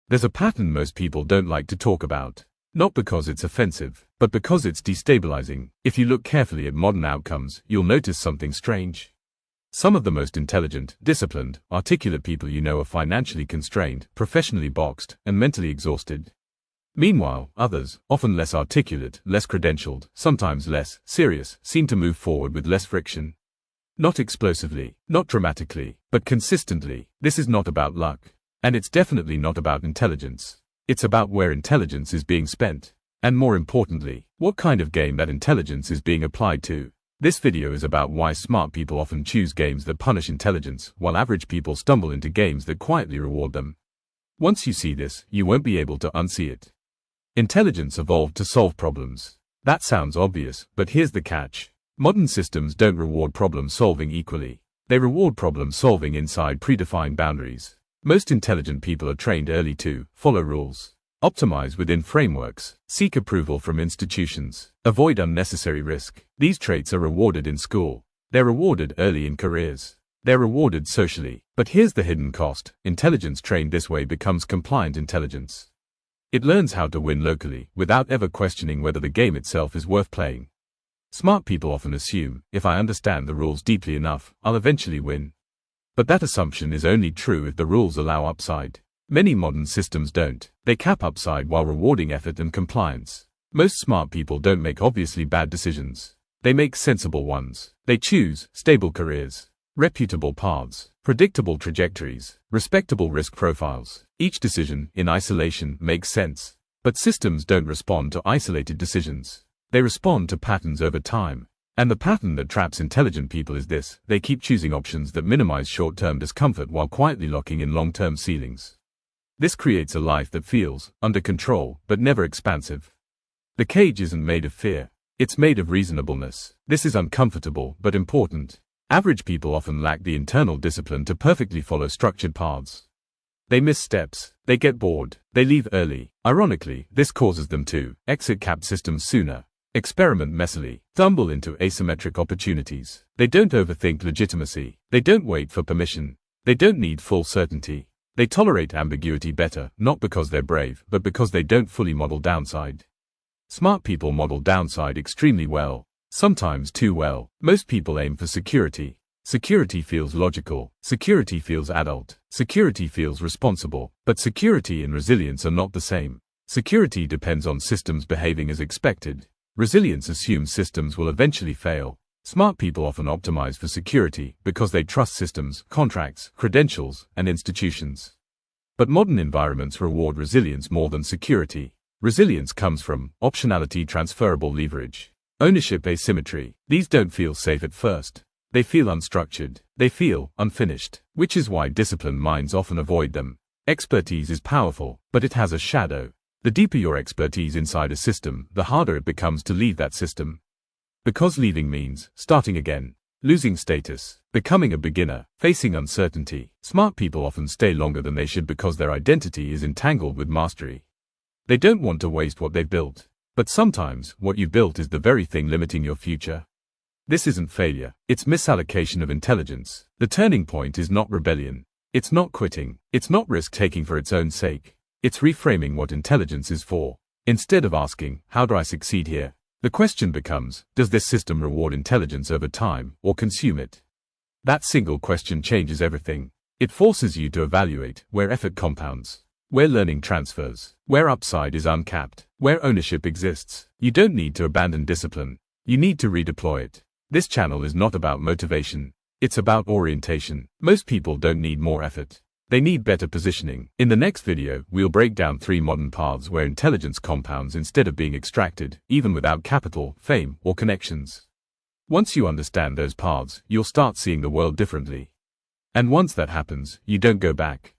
There's a pattern most people don't like to talk about. Not because it's offensive, but because it's destabilizing. If you look carefully at modern outcomes, you'll notice something strange. Some of the most intelligent, disciplined, articulate people you know are financially constrained, professionally boxed, and mentally exhausted. Meanwhile, others, often less articulate, less credentialed, sometimes less serious, seem to move forward with less friction. Not explosively, not dramatically, but consistently. This is not about luck. And it's definitely not about intelligence. It's about where intelligence is being spent. And more importantly, what kind of game that intelligence is being applied to. This video is about why smart people often choose games that punish intelligence, while average people stumble into games that quietly reward them. Once you see this, you won't be able to unsee it. Intelligence evolved to solve problems. That sounds obvious, but here's the catch. Modern systems don't reward problem solving equally. They reward problem solving inside predefined boundaries. Most intelligent people are trained early to follow rules, optimize within frameworks, seek approval from institutions, avoid unnecessary risk. These traits are rewarded in school. They're rewarded early in careers. They're rewarded socially. But here's the hidden cost. Intelligence trained this way becomes compliant intelligence. It learns how to win locally, without ever questioning whether the game itself is worth playing. Smart people often assume, if I understand the rules deeply enough, I'll eventually win. But that assumption is only true if the rules allow upside. Many modern systems don't. They cap upside while rewarding effort and compliance. Most smart people don't make obviously bad decisions. They make sensible ones. They choose stable careers, reputable paths, predictable trajectories, respectable risk profiles. Each decision, in isolation, makes sense. But systems don't respond to isolated decisions. They respond to patterns over time. And the pattern that traps intelligent people is this: they keep choosing options that minimize short-term discomfort while quietly locking in long-term ceilings. This creates a life that feels under control, but never expansive. The cage isn't made of fear. It's made of reasonableness. This is uncomfortable, but important. Average people often lack the internal discipline to perfectly follow structured paths. They miss steps. They get bored. They leave early. Ironically, this causes them to exit capped systems sooner, experiment messily, stumble into asymmetric opportunities. They don't overthink legitimacy. They don't wait for permission. They don't need full certainty. They tolerate ambiguity better, not because they're brave, but because they don't fully model downside. Smart people model downside extremely well, sometimes too well. Most people aim for security. Security feels logical. Security feels adult. Security feels responsible. But security and resilience are not the same. Security depends on systems behaving as expected. Resilience assumes systems will eventually fail. Smart people often optimize for security because they trust systems, contracts, credentials, and institutions. But modern environments reward resilience more than security. Resilience comes from optionality, transferable leverage, ownership, asymmetry. These don't feel safe at first. They feel unstructured. They feel unfinished, which is why disciplined minds often avoid them. Expertise is powerful, but it has a shadow. The deeper your expertise inside a system, the harder it becomes to leave that system. Because leaving means starting again, losing status, becoming a beginner, facing uncertainty. Smart people often stay longer than they should because their identity is entangled with mastery. They don't want to waste what they've built. But sometimes, what you've built is the very thing limiting your future. This isn't failure. It's misallocation of intelligence. The turning point is not rebellion. It's not quitting. It's not risk-taking for its own sake. It's reframing what intelligence is for. Instead of asking, how do I succeed here? The question becomes, does this system reward intelligence over time, or consume it? That single question changes everything. It forces you to evaluate where effort compounds, where learning transfers, where upside is uncapped, where ownership exists. You don't need to abandon discipline. You need to redeploy it. This channel is not about motivation. It's about orientation. Most people don't need more effort. They need better positioning. In the next video, we'll break down 3 modern paths where intelligence compounds instead of being extracted, even without capital, fame, or connections. Once you understand those paths, you'll start seeing the world differently. And once that happens, you don't go back.